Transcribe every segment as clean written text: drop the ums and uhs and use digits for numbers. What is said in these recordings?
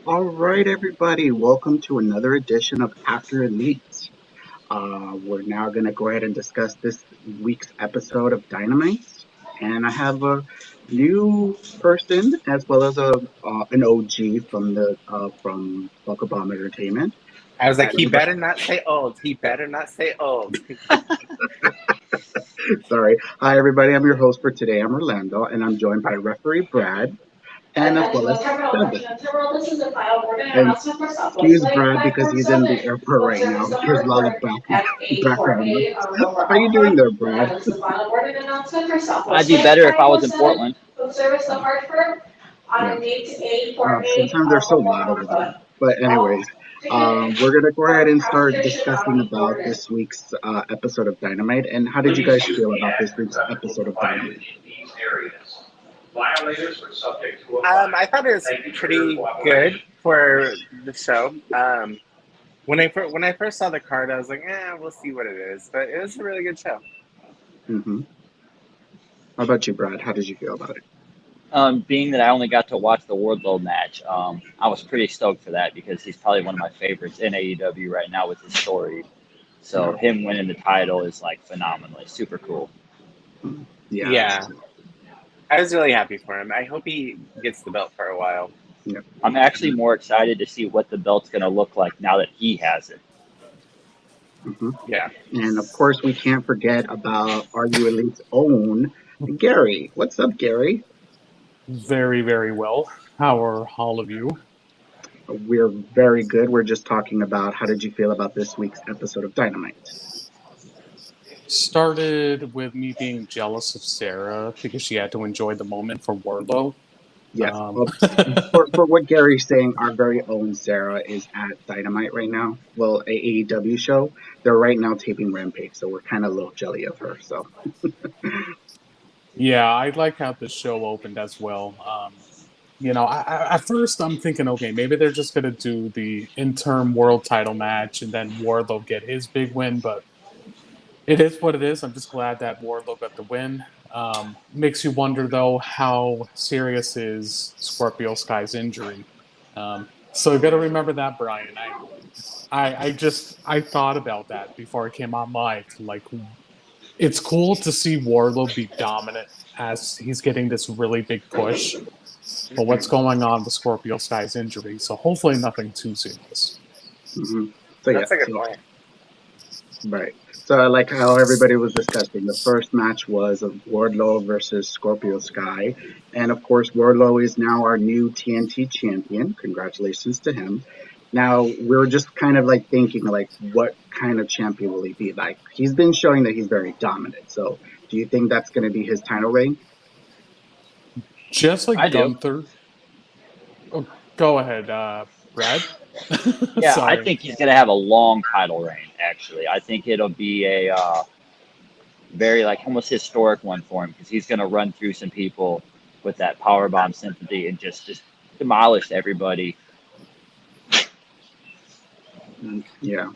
All right, everybody, welcome to another edition of After Elite. We're now going to go ahead and discuss this week's episode of Dynamite. And I have a new person as well as an OG from Buckle Bomb Entertainment. I was like, he Everybody, better not say old. He better not say old. sorry. Hi, everybody. I'm your host for today. I'm Orlando, and I'm joined by referee Brad and as well as Devin. And excuse Brad because he's in the airport right now. There's a lot of background noise. How you doing there, Brad? I'd be better if I was in Portland. Yeah. Sometimes they're so loud over there. But anyways, we're gonna go ahead and start discussing about this week's episode of Dynamite. And how did you guys feel about this week's episode of Dynamite? I thought it was pretty good for the show. When I first saw the card, I was like, we'll see what it is. But it was a really good show. Hmm. How about you, Brad? How did you feel about it? Being that I only got to watch the Wardlow match, I was pretty stoked for that because he's probably one of my favorites in AEW right now with his story. So him winning the title is like phenomenal. It's super cool. Yeah. I was really happy for him. I hope he gets the belt for a while. Yeah. I'm actually more excited to see what the belt's going to look like now that he has it. Mm-hmm. Yeah. And of course, we can't forget about RU Elite's own Gary. What's up, Gary? Very, very well. How are all of you? We're very good. We're just talking about how did you feel about this week's episode of Dynamite? Started with me being jealous of Sarah because she had to enjoy the moment for Wardlow. Yes. For what Gary's saying, our very own Sarah is at Dynamite right now. Well, a AEW show. They're right now taping Rampage, so we're kind of a little jelly of her. So. Yeah, I like how the show opened as well. At first I'm thinking, okay, maybe they're just gonna do the interim world title match and then Wardlow get his big win, but it is what it is. I'm just glad that Wardlow got the win. Makes you wonder though how serious is Scorpio Sky's injury. So you got to remember that, Brian. I thought about that before I came on live. Like, it's cool to see Wardlow be dominant as he's getting this really big push. But what's going on with Scorpio Sky's injury? So hopefully nothing too serious. Mm-hmm. That's a good point. Right. So I like how everybody was discussing. The first match was of Wardlow versus Scorpio Sky. And of course, Wardlow is now our new TNT champion. Congratulations to him. Now, we're just kind of like thinking, like, what kind of champion will he be? Like, he's been showing that he's very dominant. So do you think that's going to be his title reign? Just like I do. Gunther. Oh, go ahead, Brad. Yeah, Sorry. I think he's going to have a long title reign, actually. I think it'll be a very, like, almost historic one for him because he's going to run through some people with that powerbomb sympathy and just demolish everybody. Yeah,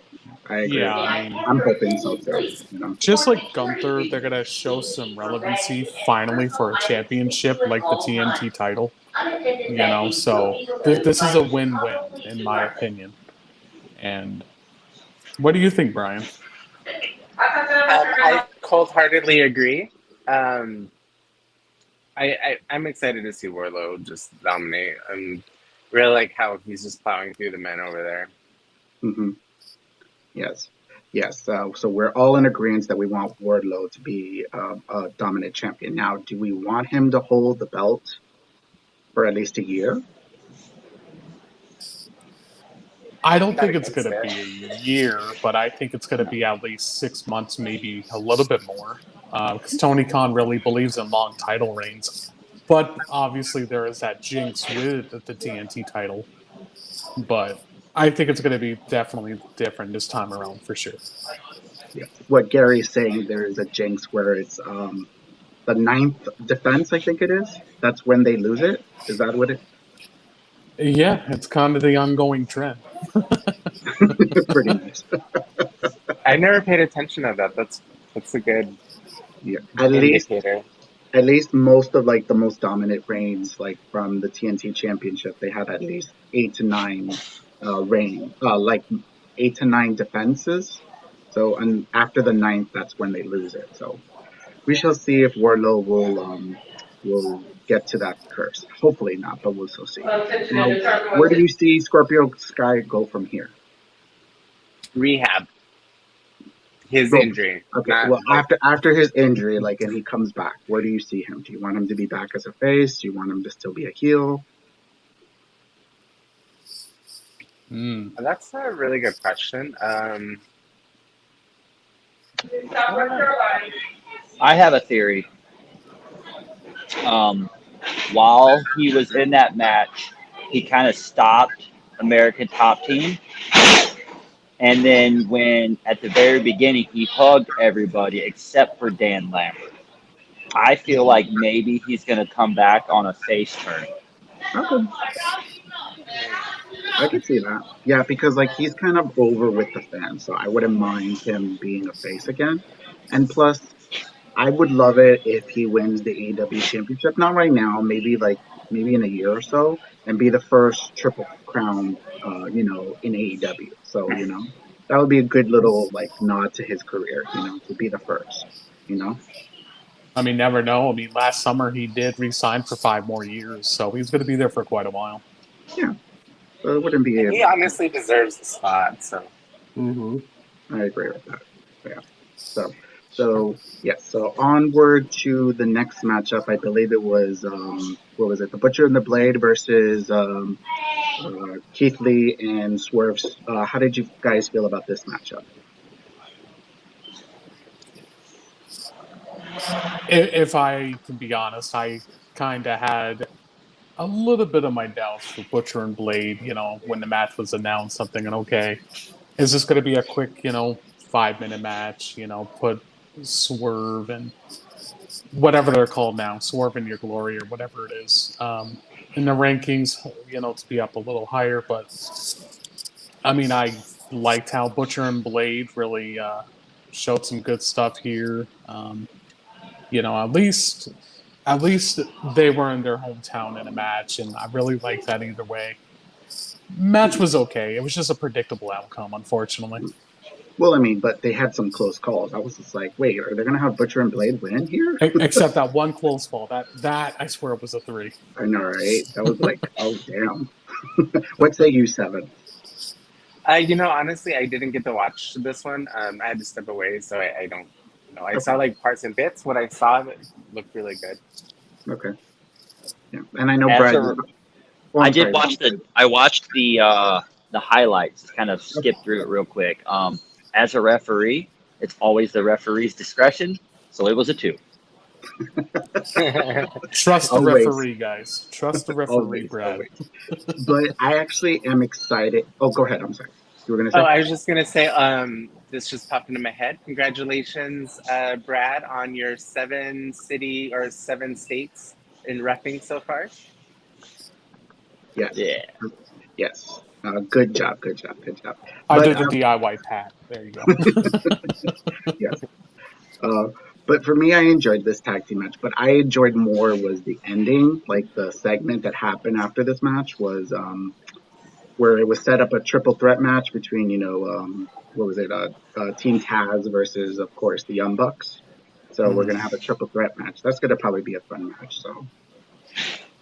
I agree. Yeah, I mean, I'm hoping so too. You know? just like Gunther, they're gonna show some relevancy finally for a championship like the TNT title. So this is a win-win in my opinion. And what do you think, Brian? I cold-heartedly agree. I'm excited to see Wardlow just dominate. I really like how he's just plowing through the men over there. Mm-hmm. Yes. So we're all in agreement that we want Wardlow to be a dominant champion. Now, do we want him to hold the belt for at least a year? I don't think it's going to be a year, but I think it's going to be at least 6 months, maybe a little bit more. Because Tony Khan really believes in long title reigns. But obviously there is that jinx with the TNT title. But I think it's going to be definitely different this time around for sure. Yeah. What Gary's saying, there is a jinx where it's the 9th defense, I think it is. That's when they lose it. Is that what it? Yeah, it's kind of the ongoing trend. Pretty much. I never paid attention to that. That's a good indicator. At least most of like the most dominant reigns, like from the TNT Championship, they had at least 8 to 9 reign, like 8 to 9 defenses. So, and after the ninth, that's when they lose it. So we shall see if Wardlow will get to that curse. Hopefully not, but we'll still see. Now, where do you see Scorpio Sky go from here? Rehab his Go. injury, Okay, not well, like after his injury, like, and he comes back, where do you see him? Do you want him to be back as a face? Do you want him to still be a heel? that's a really good question. I don't know. I have a theory. While he was in that match, he kind of stopped American Top Team. And then when at the very beginning he hugged everybody except for Dan Lambert. I feel like maybe he's going to come back on a face turn. Okay, I can see that. Yeah, because like he's kind of over with the fans, so I wouldn't mind him being a face again. And plus, I would love it if he wins the AEW championship. Not right now, maybe in a year or so, and be the first triple crown, in AEW. So that would be a good little like nod to his career, to be the first. You know, I mean, never know. I mean, last summer he did re-sign for 5 more years, so he's going to be there for quite a while. yeah. So it wouldn't be. And he honestly deserves the spot. So I agree with that. Yeah. So yes. So onward to the next matchup. I believe it was what was it? The Butcher and the Blade versus Keith Lee and Swerve. How did you guys feel about this matchup? If I can be honest, I kind of had a little bit of my doubts for Butcher and Blade. When the match was announced, I'm thinking, okay, is this going to be a quick, 5-minute match? Put Swerve and whatever they're called now, Swerve in Your Glory or whatever it is, in the rankings, to be up a little higher. But I mean, I liked how Butcher and Blade really showed some good stuff here. At least they were in their hometown in a match, and I really liked that either way. Match was okay. It was just a predictable outcome, unfortunately. Well, I mean, but they had some close calls. I was just like, wait, are they gonna have Butcher and Blade win here? Except that one close call. That I swear was a 3. I know, right? That was like, oh damn. What say you, Seven? honestly, I didn't get to watch this one. I had to step away, so I don't know. I saw like parts and bits. What I saw of it looked really good. Okay. Yeah, and I know As Brad. a- Oh, I I'm did sorry. watch I watched the highlights. Just kind of skip through it real quick. As a referee, it's always the referee's discretion. So it was a 2. Trust the Always. referee, guys. Trust the referee, Always, Brad. always. But I actually am excited. Oh, go ahead. I'm sorry. You were gonna say? Oh, I was just gonna say, this just popped into my head. Congratulations, Brad, on your 7 states in reffing so far. Yes. Yeah. Yes. Good job. Good job. Good job. I But did the DIY pat. There you go. yes. But for me, I enjoyed this tag team match. But I enjoyed more was the ending, like the segment that happened after this match was where it was set up a triple threat match between what was it? Team Taz versus, of course, the Young Bucks. So we're gonna have a triple threat match. That's gonna probably be a fun match. So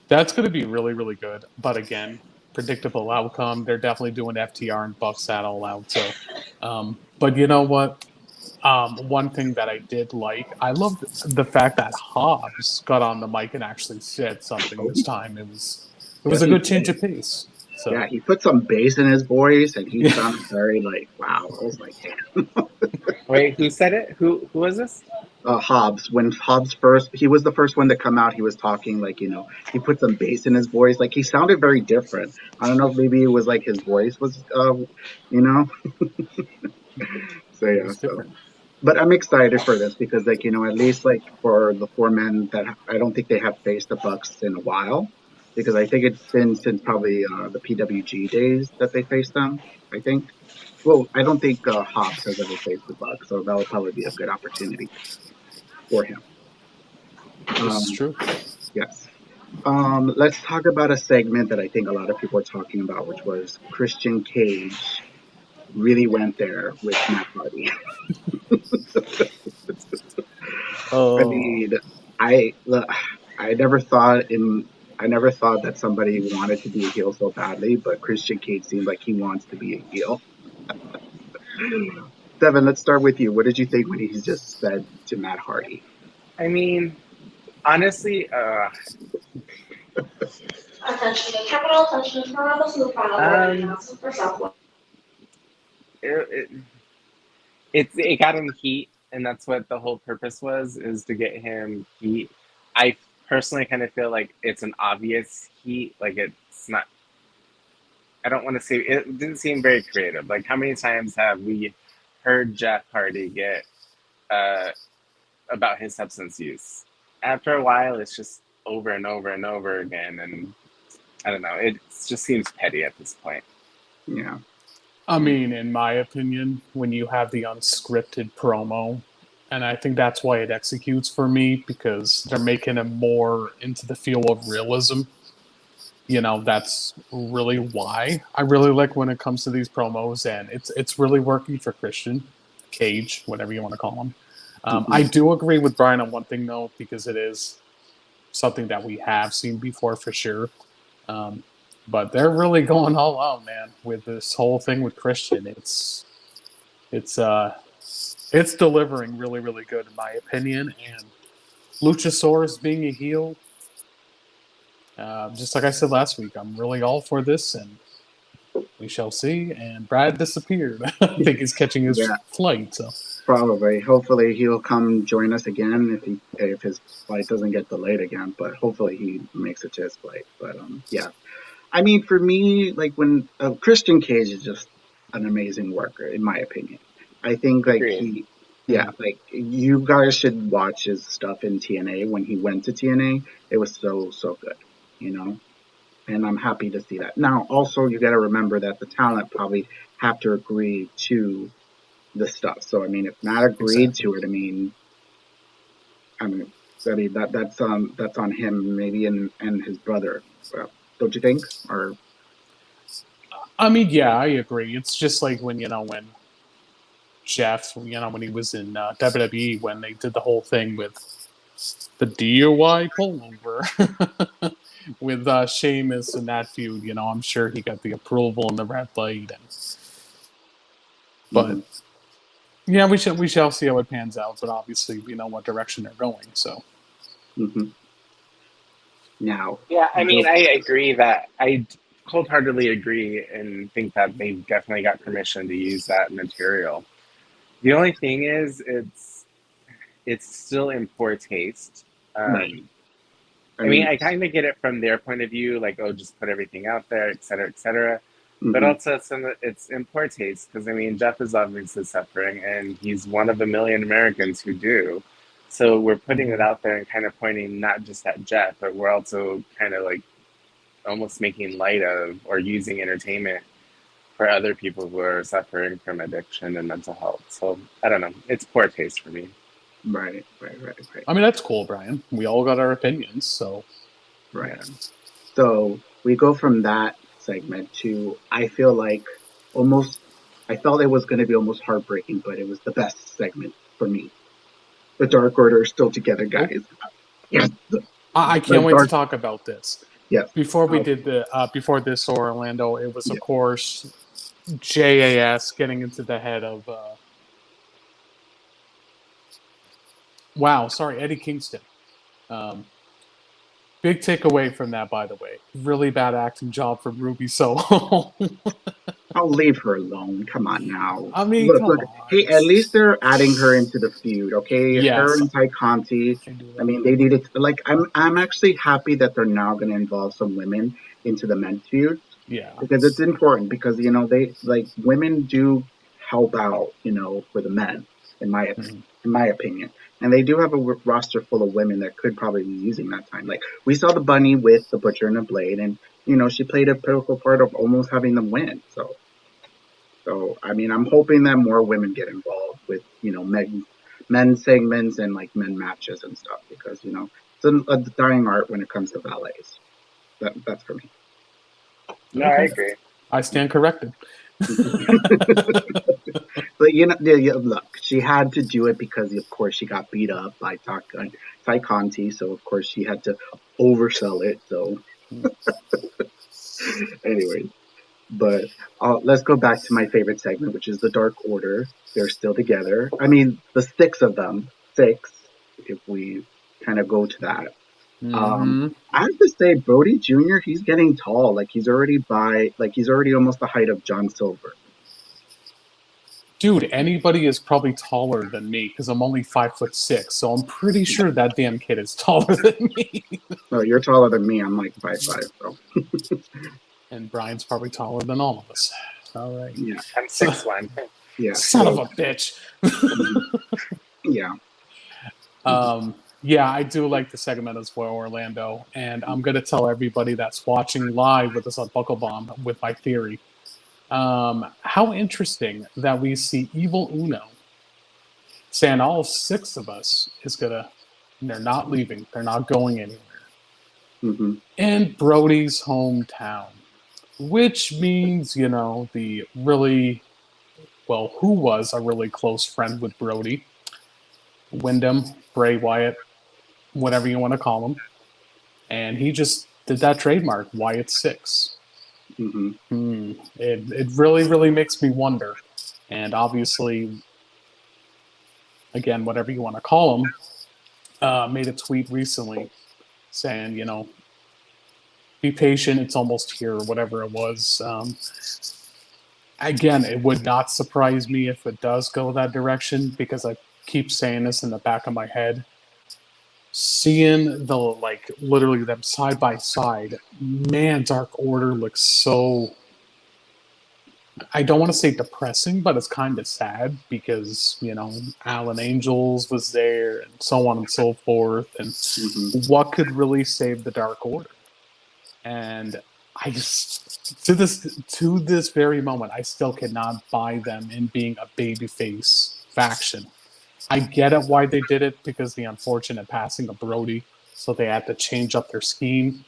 That's going to be really, really good. But again, predictable outcome. They're definitely doing FTR and Bucks that all out. So, but you know what? One thing that I did like, I loved the fact that Hobbs got on the mic and actually said something this time. It was Yes, a he good change did. of pace. So Yeah, he put some bass in his voice, and he sounded very like, wow. I was like, damn. Wait, who said it? Who was this? Hobbs, when Hobbs first, he was the first one to come out. He was talking like, he put some bass in his voice. Like he sounded very different. I don't know if maybe it was like his voice was, you know. So it yeah, was so. different. But I'm excited for this because, like, at least like for the 4 men that I don't think they have faced the Bucks in a while, because I think it's been since probably the PWG days that they faced them. I think. Well, I don't think Hobbs has ever faced the Bucks, so that'll probably be a good opportunity for him. This is Um, true. yes. Let's talk about a segment that I think a lot of people are talking about, which was Christian Cage really went there with Matt Hardy. I Oh, mean, I look, I never thought in I never thought that somebody wanted to be a heel so badly, but Christian Cage seems like he wants to be a heel. Devin, let's start with you. What did you think when he just said to Matt Hardy? I mean, honestly, Attention to capital, attention to Toronto, Super Final board and um, announcement for Southwest. it, it, it got him heat, and that's what the whole purpose was, is to get him heat. I personally kind of feel like it's an obvious heat, like it's not. I don't want to say it didn't seem very creative. Like how many times have we heard Jeff Hardy get uh, about his substance use? After a while, it's just over and over and over again, and I don't know. It just seems petty at this point. Yeah. I mean, in my opinion, when you have the unscripted promo, and I think that's why it executes for me because they're making it more into the feel of realism. That's really why I really like when it comes to these promos, and it's really working for Christian Cage, whatever you want to call him. I Hmm. do agree with Brian on one thing though, because it is something that we have seen before for sure. Um, but they're really going all out, man, with this whole thing with Christian. It's it's delivering really, really good in my opinion. And Luchasaurus being a heel, just like I said last week, I'm really all for this, and we shall see. And Brad disappeared. I think he's catching his Yeah, flight. So probably. Hopefully he'll come join us again if his flight doesn't get delayed again. But hopefully he makes it to his flight. But yeah. I mean, for me, like when Christian Cage is just an amazing worker, in my opinion. I think like Agreed. yeah, like you guys should watch his stuff in TNA when he went to TNA. It was so good, you know. And I'm happy to see that. Now, also you got to remember that the talent probably have to agree to the stuff. So I mean, if Matt agreed exactly. to it, I mean, that's on him maybe and his brother. Don't you think? Or I mean, yeah, I agree. It's just like when Jeff, when he was in WWE, when they did the whole thing with the DUI pullover with Sheamus and that feud. I'm sure he got the approval and the red light. But mhm, yeah, we shall see how it pans out. But obviously, we know what direction they're going. So mhm. Now, Yeah, I mean, the I agree that I wholeheartedly agree and think that they definitely got permission to use that material. The only thing is, it's still in poor taste. right. Um, I I mean, mean, I kind of get it from their point of view, like, oh, just put everything out there, et cetera, et cetera. But mhm, also, it's in poor taste because I mean, Jeff is obviously suffering, and he's one of a million Americans who do. So we're putting it mhm. out there and kind of pointing not just at Jeff, but we're also kind of like almost making light of or using entertainment for other people who are suffering from addiction and mental health. So I don't know. It's poor taste for me. right. I mean, that's cool, Brian. We all got our opinions. So Right. Yeah. So we go from that segment to I feel like almost I felt it was going to be almost heartbreaking, but it was the best segment for me. The Dark Order are still together, oh, guys. Yes, I the can't wait to Dark. talk about this. Yes, Before we uh, did before this Orlando, it was of yeah. course JAS getting into the head of wow, sorry, Eddie Kingston. Um, Big takeaway from that, by the way. Really bad acting job from Ruby Soho. I'll leave her alone. Come on now. I mean, Look. come on. Hey, at least they're adding her into the feud, okay? Her Yes, and Ty Conti. I do I like mean, that. they needed like I'm actually happy that they're now going to involve some women into the men's feud Yeah. because it's important because they like women do help out, for the men in my Mhm. in my opinion. And they do have a roster full of women that could probably be using that time. Like we saw the bunny with the butcher and the blade, and she played a pivotal part of almost having them win. So I mean, I'm hoping that more women get involved with men segments and like men matches and stuff because a dying art when it comes to ballets. That's for me. No, I agree. I stand corrected. But yeah, look, she had to do it because, of course, she got beat up by Ty Conti, so of course she had to oversell it. So, anyway, but let's go back to my favorite segment, which is the Dark Order. They're still together. I mean, the six of them, six, if we kind of go to that. Mhm. I have to say, Brody Jr. He's getting tall. Like he's already almost the height of John Silver. Dude, anybody is probably taller than me because I'm only 5'6", so I'm pretty sure that damn kid is taller than me. No, you're taller than me. I'm like 5'5". So And Brian's probably taller than all of us. All right. yeah, I'm So, 6'1". yeah. son of So a bitch. yeah. Yeah, I do like the segment as well, Orlando. And I'm going to tell everybody that's watching live with us on Buckle Bomb with my theory. How interesting that we see Evil Uno saying all six of us is going to, they're not leaving, they're not going anywhere. Hmm. In Brody's hometown, which means, the really, well, who was a really close friend with Brody, Wyndham, Bray Wyatt, whatever you want to call him. And he just did that trademark, Wyatt 6. Hmm. It really, really makes me wonder. And obviously, again, whatever you want to call him, made a tweet recently saying, be patient, it's almost here, or whatever it was. Again, it would not surprise me if it does go that direction because I keep saying this in the back of my head. Seeing the literally them side by side, man, Dark Order looks so. I don't want to say depressing, but it's kind of sad because Alan Angels was there and so on and so forth, and Hmm. what could really save the Dark Order? And I just to this very moment, I still cannot buy them in being a babyface faction. I get it why they did it because the unfortunate passing of Brody, so they had to change up their scheme.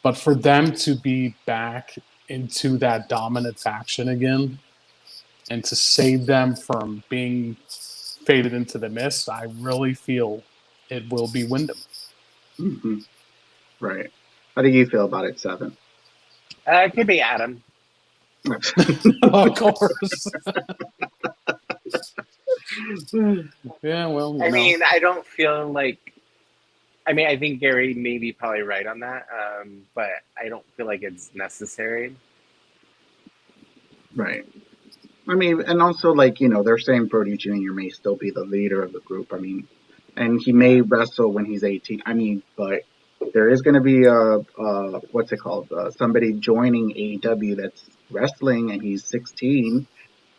But for them to be back into that dominant faction again and to save them from being faded into the mist, I really feel it will be Wyndham. Hmm. Right. How do you feel about it, Seven? It could be Adam. Of course. Yeah, well, I mean, I don't feel like. I mean, I think Gary may be probably right on that, but I don't feel like it's necessary. Right. I mean, and also they're saying Brody Jr. may still be the leader of the group. I mean, and he may wrestle when he's 18. I mean, but there is going to be what's it called? Somebody joining AEW that's wrestling, and he's 16.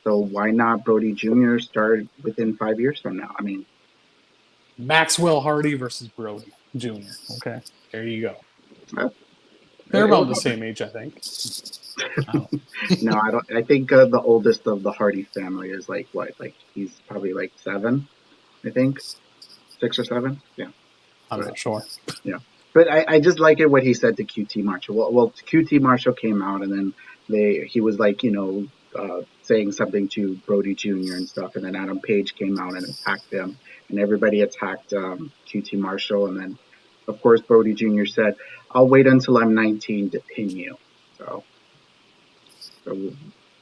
So why not Brody Jr. start within 5 years from now? I mean, Maxwell Hardy versus Brody Jr. Okay, there you go. uh, They're it'll about the same age, I think. no, I don't. I think the oldest of the Hardy family is like what? Like he's probably like 7. I think 6 or 7. Yeah, I'm but not sure. yeah. But I just like it what he said to QT Marshall. Well, QT Marshall came out and then he was like saying something to Brody Jr. and stuff, and then Adam Page came out and attacked them, and everybody attacked QT Marshall, and then of course Brody Jr. said, "I'll wait until I'm 19 to pin you." So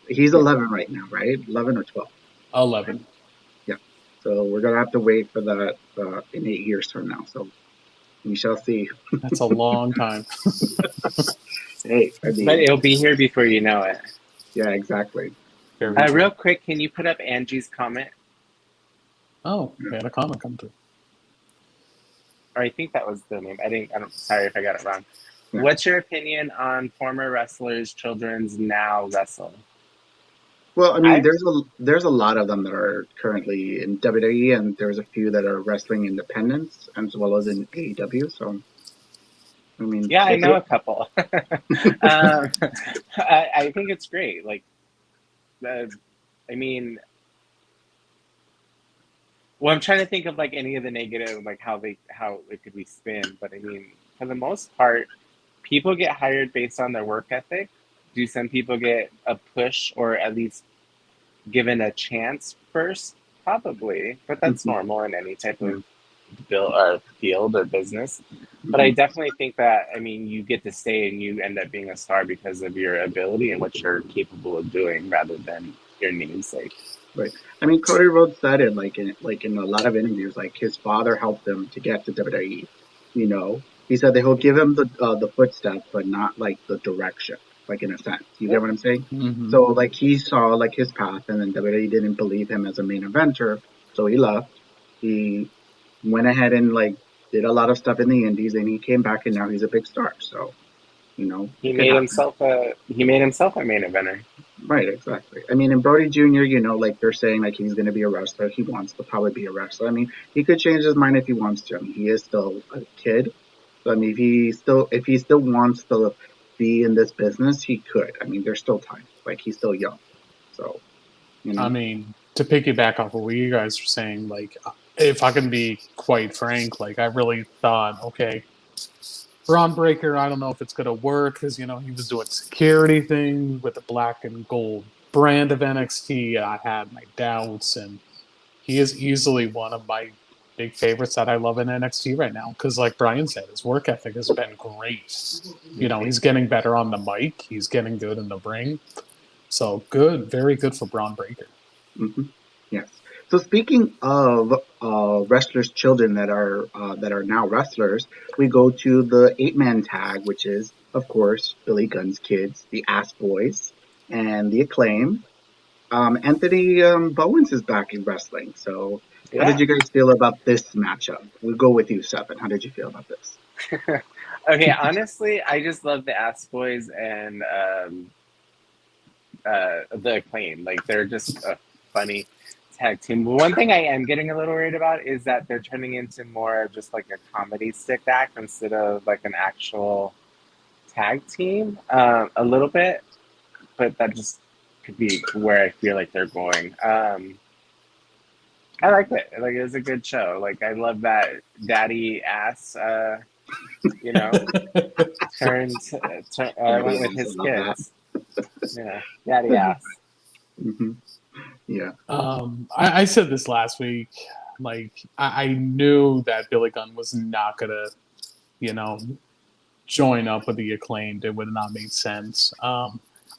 he's 11 right now, right? 11 or 12. 11. Yeah. So we're gonna have to wait for that in 8 years from now. So we shall see. That's a long time. Hey, I But mean, it'll be here before you know it. yeah, exactly. Very true. Real quick, can you put up Angie's comment? Oh, we had a comment come through. Or I think that was the name. I don't. Sorry if I got it wrong. Yeah. What's your opinion on former wrestlers' children's now wrestle? Well, I mean, I there's a lot of them that are currently in WWE, and there's a few that are wrestling independents as well as in AEW. So, I mean, Yeah, I it's know a couple. I think it's great. Like, I mean, Well, I'm trying to think of like any of the negative, like how it could be spin. But I mean, for the most part, people get hired based on their work ethic. Do some people get a push or at least given a chance first? Probably, but that's Hmm. normal in any type Yeah. of build or field or business. But I Hmm. definitely think that I mean you get to stay and you end up being a star because of your ability and what you're capable of doing rather than your namesake. Right. I mean, Cody Rhodes said it like in a lot of interviews. Like his father helped him to get to WWE. You know, he said that he'll give him the footsteps, but not like the direction. Like in a sense, you get Yep. what I'm saying? Hmm. So like he saw like his path, and then WWE didn't believe him as a main eventer, so he left. He went ahead and like did a lot of stuff in the Indies, and he came back, and now he's a big star. So He it could made happen. himself a main eventer. Right, exactly. I mean, and Brody Jr., like they're saying like he's going to be a wrestler. He wants to probably be a wrestler. I mean, he could change his mind if he wants to. I mean, he is still a kid. So I mean, if he still wants to be in this business, he could. I mean, there's still time. Like he's still young. So, you I know. mean, to piggyback off of what you guys were saying, like, if I can be quite frank, like, I really thought, okay, Braun Breaker, I don't know if it's going to work because, he was doing security things with the black and gold brand of NXT. I had my doubts, and he is easily one of my big favorites that I love in NXT right now because, like Brian said, his work ethic has been great. Yeah. He's getting better on the mic, he's getting good in the ring. So good, very good for Braun Breaker. Hmm. Yes. So speaking of wrestlers' children that are now wrestlers, we go to the 8-man tag, which is of course Billy Gunn's kids, the Ass Boys, and the Acclaim. Anthony Bowens is back in wrestling. So how did Yeah. you guys feel about this matchup? We'll go with you, Seven. How did you feel about this? Okay, honestly, I just love the Ass Boys and the Acclaim. Like they're just a funny tag team. But one thing I am getting a little worried about is that they're turning into more of just like a comedy stick act instead of like an actual tag team. A little bit, but that just could be where I feel like they're going. I liked it. Like it was a good show. Like I love that daddy ass. You know, Daddy went with ass, I his love that. kids. Yeah, daddy ass. Hmm. Yeah. I said this last week. Like I knew that Billy Gunn was not gonna, you know, join up with the Acclaimed. It would not make sense.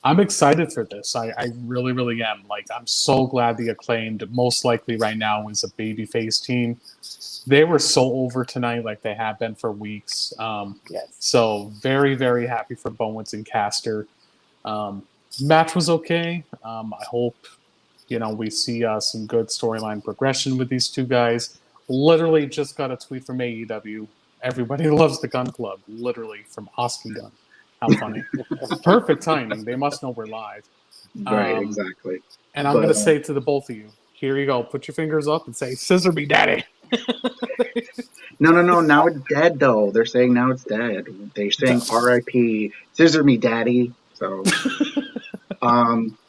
I'm excited for this. I really, really am. Like I'm so glad the Acclaimed most likely right now is a babyface team. They were so over tonight, like they have been for weeks. Yes. So very, very happy for Bowens and Caster. Um, Match was okay. I hope we see some good storyline progression with these two guys. Literally just got a tweet from AEW. Everybody loves the Gun Club. Literally from Austin Gunn. How funny! Perfect timing. They must know we're live. Right. Um, Exactly. and I'm But gonna say to the both of you, here you go. Put your fingers up and say, "Scissor me, daddy." no, no, no. Now it's dead, though. They're saying now it's dead. They're saying R.I.P. Scissor me, daddy. So,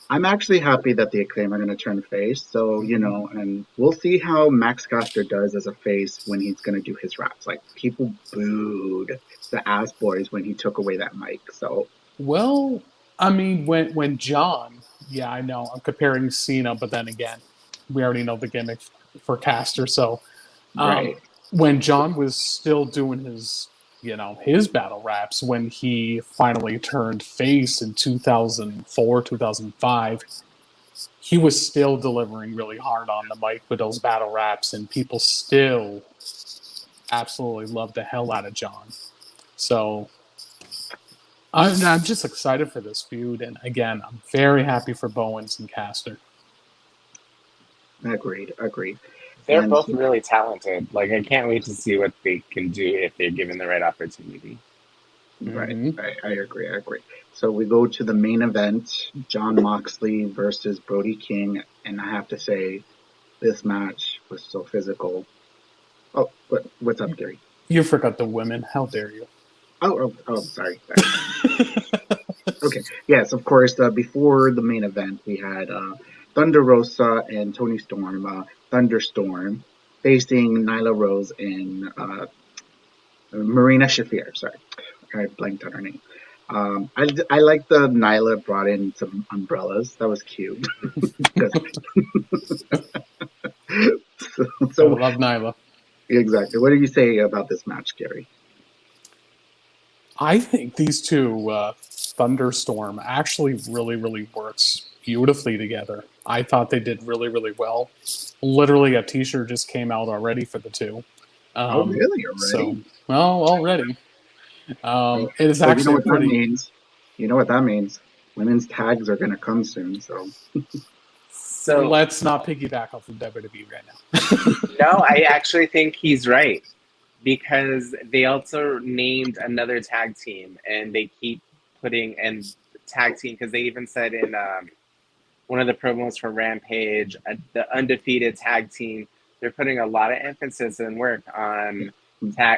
I'm actually happy that the Acclaim are going to turn face. So, and we'll see how Max Caster does as a face when he's going to do his raps. Like, people booed the Ass Boys when he took away that mic. So, Well, I mean, when John, yeah, I know I'm comparing Cena, but then again, we already know the gimmick for Caster. So right. when John was still doing his battle raps, when he finally turned face in 2004, 2005, he was still delivering really hard on the mic with those battle raps, and people still absolutely loved the hell out of John. So I'm just excited for this feud, and again, I'm very happy for Bowens and Caster. Agreed. Agreed. They're And both really talented. Like I can't wait to see what they can do if they're given the right opportunity. right, Mm-hmm. I agree. I agree. So we go to the main event: John Moxley versus Brody King, and I have to say, this match was so physical. Oh, what's up, Gary? You forgot the women. How dare you? Oh, sorry. Okay, yes, of course. Before the main event, we had Thunder Rosa and Tony Storm. Thunderstorm. facing Nyla Rose and Marina Shafir. Sorry, I blanked on her name. I like the Nyla brought in some umbrellas. That was cute. 'Cause- so, I so love Nyla. exactly. What do you say about this match, Gary? I think these two, Thunderstorm, actually really, really works beautifully together. I thought they did really, really well. Literally, a T-shirt just came out already for the two. Oh, Um, really? so, Already? well, already. Oh, It is well, you know actually a what that pretty. means. You know what that means. Women's tags are going to come soon. So, So Let's not piggyback off of WWE right now. no, I actually think he's right because they also named another tag team and they keep putting and tag team because they even said in one of the promos for Rampage, the undefeated tag team, they're putting a lot of emphasis and work on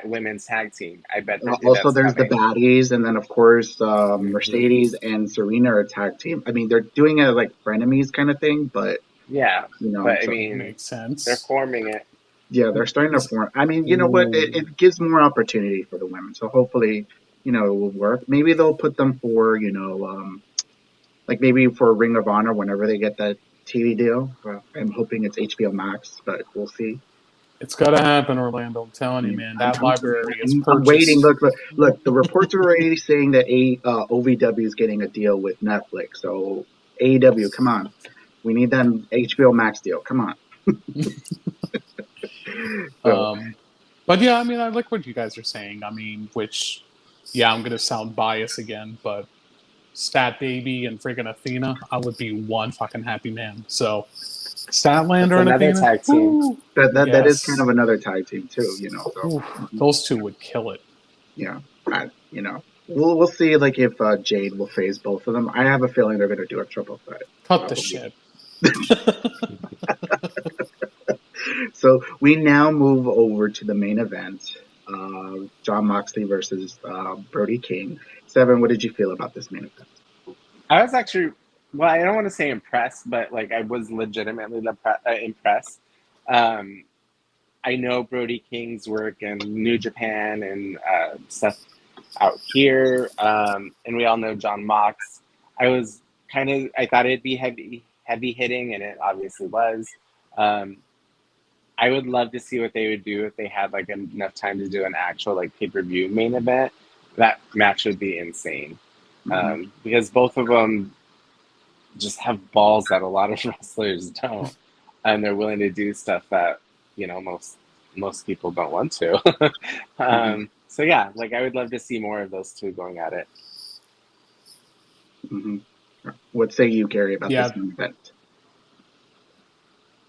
women's tag team. I bet also, that's there's the coming. baddies, and then of course Hmm. Mercedes and Serena are a tag team. I mean, they're doing it like frenemies kind of thing, but Yeah, but I so mean, Makes they're sense. forming it. yeah, they're starting to form. I mean, you know what? Ooh. It gives more opportunity for the women. So hopefully, it will work. Maybe they'll put them for like maybe for Ring of Honor whenever they get that TV deal. I'm hoping it's HBO Max, but we'll see. It's got to happen, Orlando. I'm telling you, Yeah, man. That I'm, library is I'm waiting. purchased. Look. The reports are already saying that OVW is getting a deal with Netflix. So AEW, come on, we need that HBO Max deal. Come on. So Um, but yeah, I mean, I like what you guys are saying. I mean, which, yeah, I'm gonna sound biased again, but Stat Baby and friggin' Athena, I would be one fucking happy man. So That's Statlander and another Athena, tag team. whoo, that is kind yes, of another tag team too. So Ooh, those two would kill it. yeah, we'll see. Like if Jade will phase both of them. I have a feeling they're gonna do a triple threat. Cut the Probably. shit. So we now move over to the main event. John Moxley versus Brody King. Seven, what did you feel about this main event? I was actually, well, I don't want to say impressed, but like I was legitimately impressed. Um, I know Brody King's work in New Japan and stuff out here, and we all know John Mox. I thought it'd be heavy hitting, and it obviously was. Um, I would love to see what they would do if they had like enough time to do an actual like pay-per-view main event. That match would be insane Hmm. because both of them just have balls that a lot of wrestlers don't, and they're willing to do stuff that most people don't want to. Hmm. So yeah, like I would love to see more of those two going at it. Hmm. What say you, Gary, about this Yeah, main event?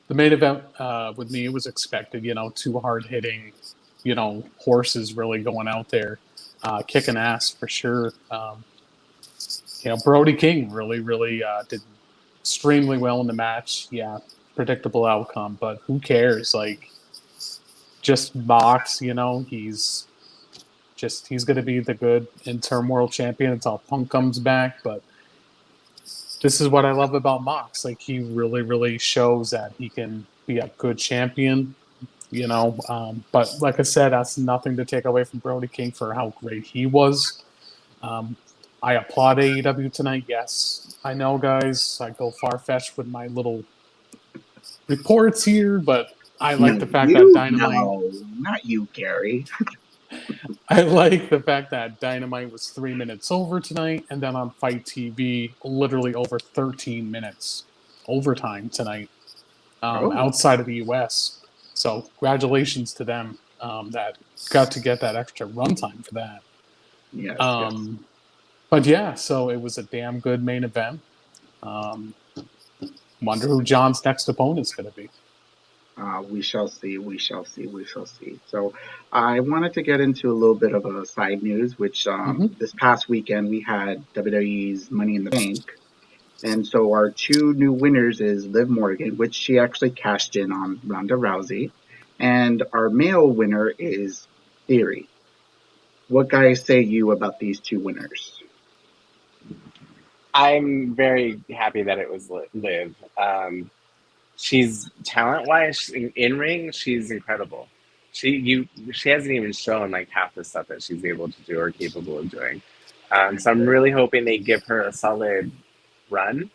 the main event with me was expected. Two hard hitting, horses really going out there, kicking ass for sure. Brody King really, really did extremely well in the match. Yeah, predictable outcome, but who cares? Like, just Mox, he's going to be the good interim world champion until Punk comes back. But this is what I love about Mox. Like, he really, really shows that he can be a good champion. But like I said, that's nothing to take away from Brody King for how great he was. Um, I applaud AEW tonight. Yes, I know, guys. I go far fetched with my little reports here, but I No, like the fact that you, Dynamite. no, not you, Gary. I like the fact that Dynamite was 3 minutes over tonight, and then on Fight TV, literally over 13 minutes overtime tonight, Oh, outside of the US. So congratulations to them that got to get that extra runtime for that. yes, yes. Um, but yeah, so it was a damn good main event. Um, wonder who John's next opponent's going to be. We shall see. We shall see. We shall see. So, I wanted to get into a little bit of a side news, which Mm-hmm. this past weekend we had WWE's Money in the Bank, and so our two new winners is Liv Morgan, which she actually cashed in on Ronda Rousey, and our male winner is Theory. What guys say you about these two winners? I'm very happy that it was Liv. she's talent-wise, in ring, she's incredible. She hasn't even shown like half the stuff that she's able to do or capable of doing. So I'm really hoping they give her a solid run.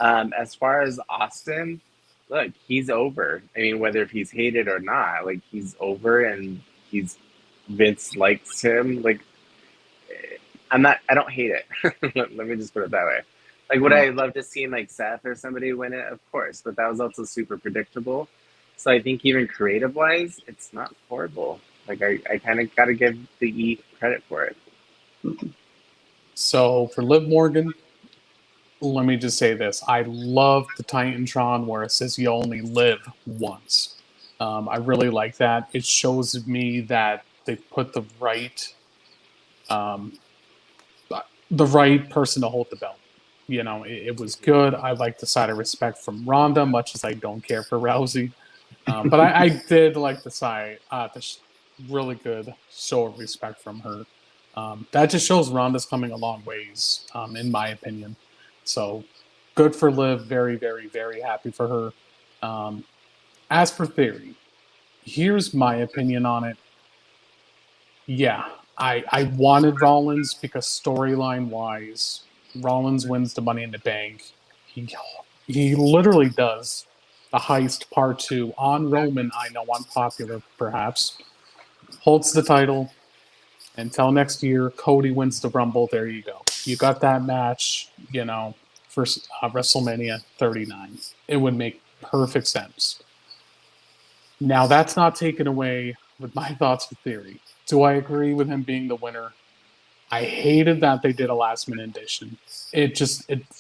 As far as Austin, look, he's over. I mean, whether if he's hated or not, like he's over, and he's Vince likes him. Like I don't hate it. Let me just put it that way. Like, would I love to see like Seth or somebody win it? Of course, but that was also super predictable. So I think even creative wise, it's not horrible. Like I kind of got to give the E credit for it. So for Liv Morgan, let me just say this. I love the Titantron where it says you only live once. I really like that. It shows me that they put um, the right person to hold the belt. You know, it was good. I like the side of respect from Ronda, much as I don't care for Rousey. But I did like the side, really good show of respect from her. That just shows Ronda's coming a long ways, in my opinion. So good for Liv. Very, very, very happy for her. As for Theory, here's my opinion on it. Yeah, I wanted Rollins because storyline wise, Rollins wins the Money in the Bank. He literally does the heist part 2 on Roman. I know unpopular, perhaps. Holds the title until next year. Cody wins the Rumble. There you go. You got that match. You know, for WrestleMania 39. It would make perfect sense. Now that's not taken away with my thoughts with Theory. Do I agree with him being the winner? I hated that they did a last minute addition. It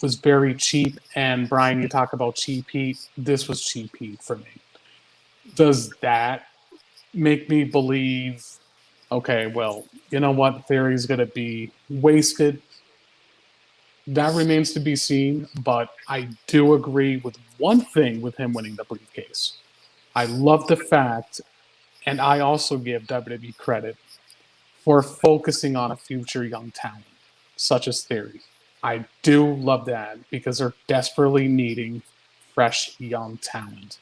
was very cheap. And Brian, you talk about cheap heat. This was cheap heat for me. Does that make me believe, okay, well, you know what, Theory is going to be wasted? That remains to be seen. But I do agree with one thing with him winning the briefcase. I love the fact, and I also give WWE credit for focusing on a future young talent, such as Theory. I do love that because they're desperately needing fresh young talent.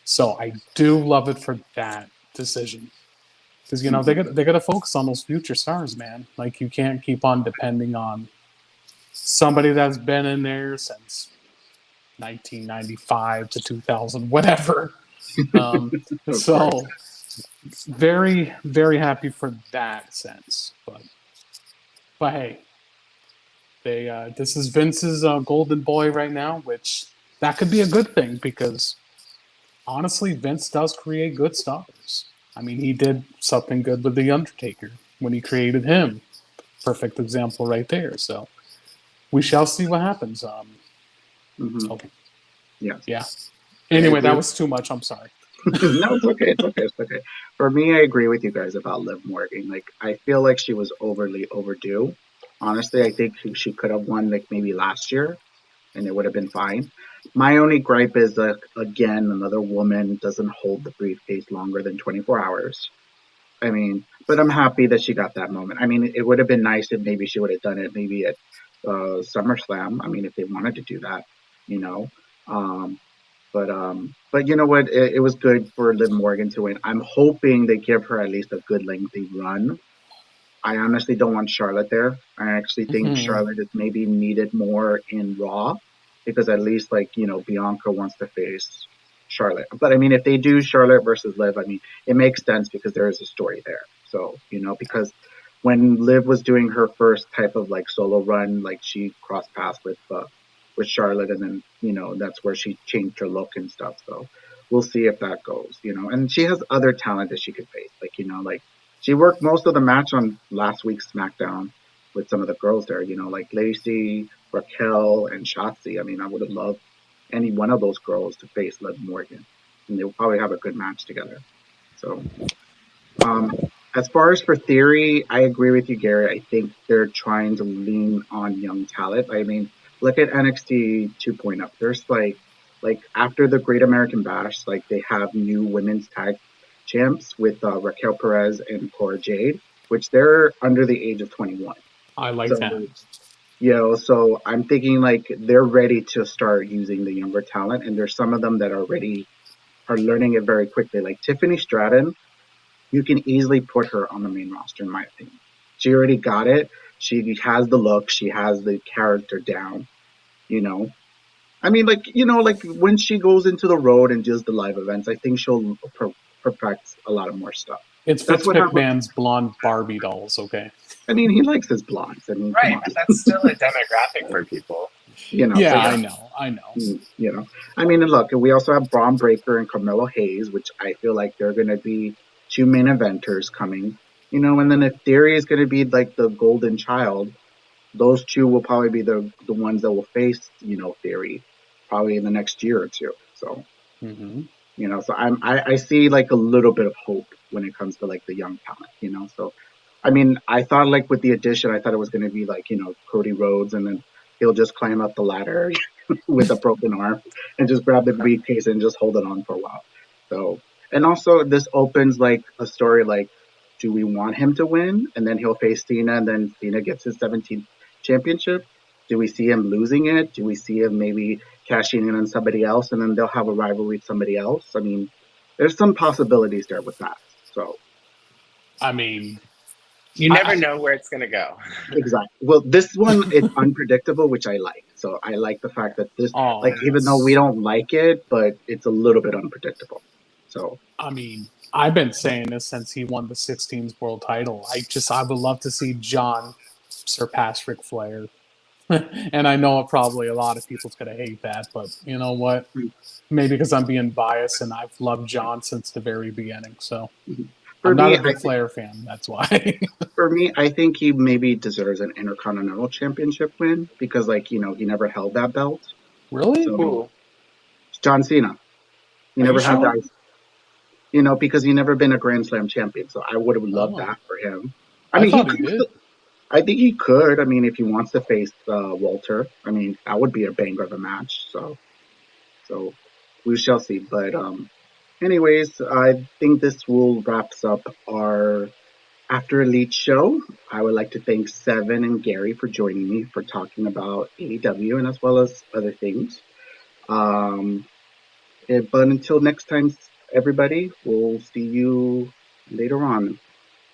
So I do love it for that decision. Because they got to focus on those future stars, man. Like you can't keep on depending on somebody that's been in there since 1995 to 2000, whatever. So very, very happy for that sense. But hey, this is Vince's golden boy right now, which that could be a good thing because honestly, Vince does create good stars. I mean, he did something good with The Undertaker when he created him. Perfect example right there. So we shall see what happens. Okay. Yeah. Anyway, that was too much. I'm sorry. No, it's okay. It's okay. It's okay. For me, I agree with you guys about Liv Morgan. Like, I feel like she was overly overdue. Honestly, I think she could have won like maybe last year, and it would have been fine. My only gripe is that again, another woman doesn't hold the briefcase longer than 24 hours. I mean, but I'm happy that she got that moment. I mean, it would have been nice if maybe she would have done it maybe at SummerSlam. I mean, if they wanted to do that, you know. Um, but you know what? It was good for Liv Morgan to win. I'm hoping they give her at least a good lengthy run. I honestly don't want Charlotte there. I actually think Charlotte is maybe needed more in Raw because at least like Bianca wants to face Charlotte. But I mean, if they do Charlotte versus Liv, I mean, it makes sense because there is a story there. So because when Liv was doing her first type of like solo run, like she crossed paths with Charlotte, and then that's where she changed her look and stuff. So we'll see if that goes. And she has other talent that she could face, like she worked most of the match on last week's SmackDown with some of the girls there. Like Lacey, Raquel, and Shotzi. I mean, I would have loved any one of those girls to face Liv Morgan, and they'll probably have a good match together. So. As far as for Theory, I agree with you, Gary. I think they're trying to lean on young talent. I mean, look at NXT 2.0. There's like after the Great American Bash, like they have new women's tag champs with Raquel Perez and Cora Jade, which they're under the age of 21. I like So that. So I'm thinking like they're ready to start using the younger talent, and there's some of them that are learning it very quickly. Like Tiffany Stratton, you can easily put her on the main roster, in my opinion. She already got it. She has the look. She has the character down. You know, I mean, like like when she goes into the road and does the live events, I think she'll perfect a lot of more stuff. It's That's Vince what happened. McMahon's blonde Barbie dolls, okay? I mean, he likes his blondes. I mean, come Right, on. but that's still a demographic for people. So Yeah, yeah. I know. I mean, and look, we also have Braun Breaker and Carmelo Hayes, which I feel like they're going to be two main eventers coming. And then if Theory is going to be like the golden child, those two will probably be the ones that will face Theory probably in the next year or two. So Hmm. so I see like a little bit of hope when it comes to like the young talent. So I mean, I thought like with the addition, I thought it was going to be like Cody Rhodes, and then he'll just climb up the ladder with a broken arm and just grab the briefcase and just hold it on for a while. So, and also this opens like a story like, do we want him to win and then he'll face Cena and then Cena gets his 17th championship? Do we see him losing it? Do we see him maybe cashing in on somebody else and then they'll have a rivalry with somebody else? I mean, there's some possibilities there with that. So, I mean, You I never know where it's going to go. exactly. Well, this one is unpredictable, which I like. So I like the fact that this, oh like, even though we yes. don't like it, but it's a little bit unpredictable. So, I mean, I've been saying this since he won the 16th world title. I would love to see John surpass Ric Flair. And I know probably a lot of people's gonna hate that, but you know what? Maybe because I'm being biased and I've loved John since the very beginning. So for I'm not me, a big Flair fan. That's why. I think he maybe deserves an Intercontinental Championship win because, like, he never held that belt. Really? So Cool. John Cena, he Are you never had sure? that. Because he never been a Grand Slam champion. So I would have loved Oh, that for him. I I mean, he thought he could. did. I think he could. I mean, if he wants to face Walter, I mean, that would be a banger of a match. So we shall see. But anyways, I think this will wraps up our After Elite show. I would like to thank Seven and Gary for joining me for talking about AEW and as well as other things. Um, but until next time, everybody, we'll see you later on.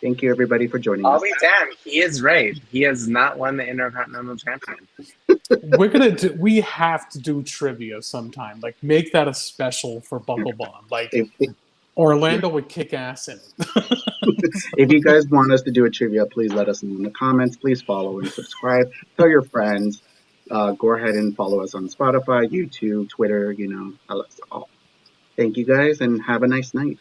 Thank you, everybody, for joining I'll us. be damned. He is right. He has not won the Intercontinental Champion. We have to do trivia sometime. Like make that a special for Buckle Bomb. Like If, if, yeah. Orlando would kick ass in it. If you guys want us to do a trivia, please let us know in the comments. Please follow and subscribe. Tell your friends. Go ahead and follow us on Spotify, YouTube, Twitter. Tell us all. Thank you guys and have a nice night.